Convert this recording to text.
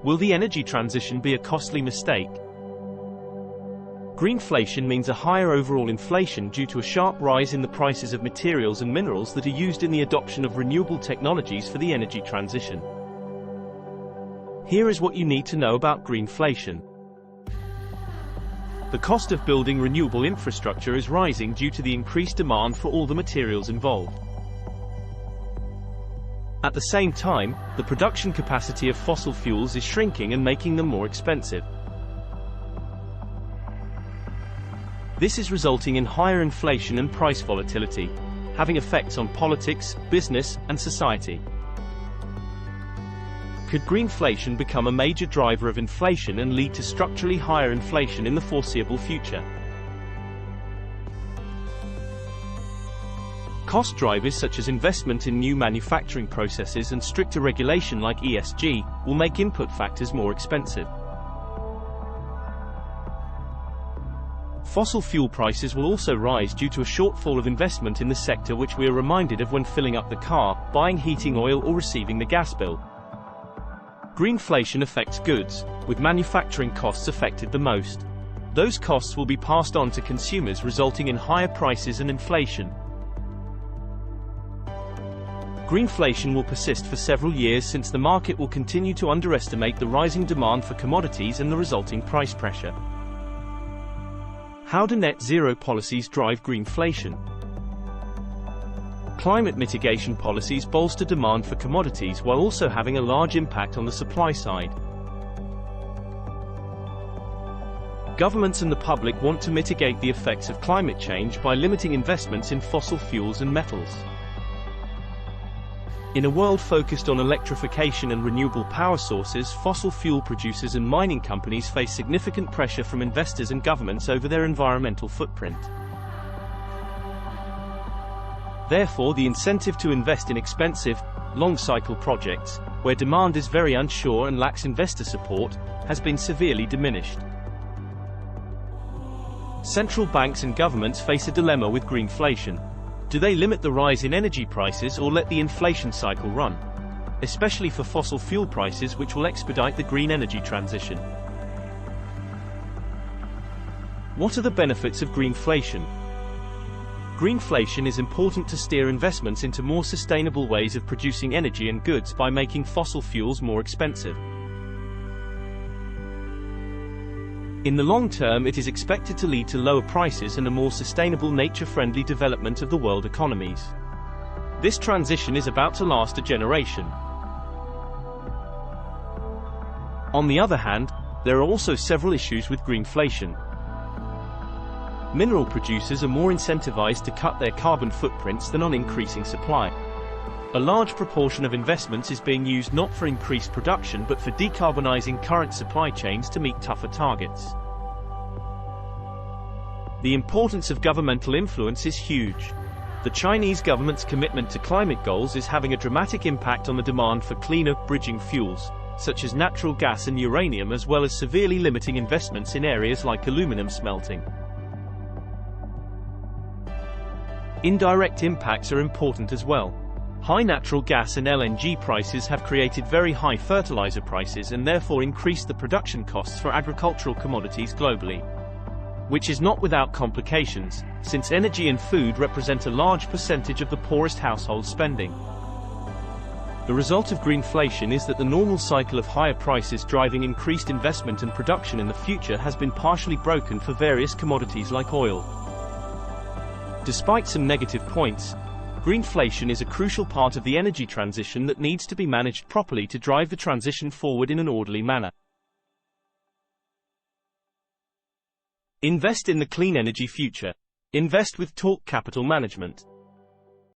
Will the energy transition be a costly mistake? Greenflation means a higher overall inflation due to a sharp rise in the prices of materials and minerals that are used in the adoption of renewable technologies for the energy transition. Here is what you need to know about greenflation. The cost of building renewable infrastructure is rising due to the increased demand for all the materials involved. At the same time, the production capacity of fossil fuels is shrinking and making them more expensive. This is resulting in higher inflation and price volatility, having effects on politics, business, and society. Could greenflation become a major driver of inflation and lead to structurally higher inflation in the foreseeable future? Cost drivers such as investment in new manufacturing processes and stricter regulation like ESG will make input factors more expensive. Fossil fuel prices will also rise due to a shortfall of investment in the sector, which we are reminded of when filling up the car, buying heating oil, or receiving the gas bill. Greenflation affects goods, with manufacturing costs affected the most. Those costs will be passed on to consumers, resulting in higher prices and inflation. Greenflation will persist for several years since the market will continue to underestimate the rising demand for commodities and the resulting price pressure. How do net zero policies drive greenflation? Climate mitigation policies bolster demand for commodities while also having a large impact on the supply side. Governments and the public want to mitigate the effects of climate change by limiting investments in fossil fuels and metals. In a world focused on electrification and renewable power sources, fossil fuel producers and mining companies face significant pressure from investors and governments over their environmental footprint. Therefore, the incentive to invest in expensive, long-cycle projects, where demand is very unsure and lacks investor support, has been severely diminished. Central banks and governments face a dilemma with greenflation. Do they limit the rise in energy prices or let the inflation cycle run? Especially for fossil fuel prices, which will expedite the green energy transition. What are the benefits of greenflation? Greenflation is important to steer investments into more sustainable ways of producing energy and goods by making fossil fuels more expensive. In the long term, it is expected to lead to lower prices and a more sustainable, nature-friendly development of the world economies. This transition is about to last a generation. On the other hand, there are also several issues with greenflation. Mineral producers are more incentivized to cut their carbon footprints than on increasing supply. A large proportion of investments is being used not for increased production but for decarbonizing current supply chains to meet tougher targets. The importance of governmental influence is huge. The Chinese government's commitment to climate goals is having a dramatic impact on the demand for cleaner, bridging fuels, such as natural gas and uranium, as well as severely limiting investments in areas like aluminum smelting. Indirect impacts are important as well. High natural gas and LNG prices have created very high fertilizer prices and therefore increased the production costs for agricultural commodities globally. Which is not without complications, since energy and food represent a large percentage of the poorest household spending. The result of greenflation is that the normal cycle of higher prices driving increased investment and production in the future has been partially broken for various commodities like oil. Despite some negative points, greenflation is a crucial part of the energy transition that needs to be managed properly to drive the transition forward in an orderly manner. Invest in the clean energy future. Invest with Talk Capital Management.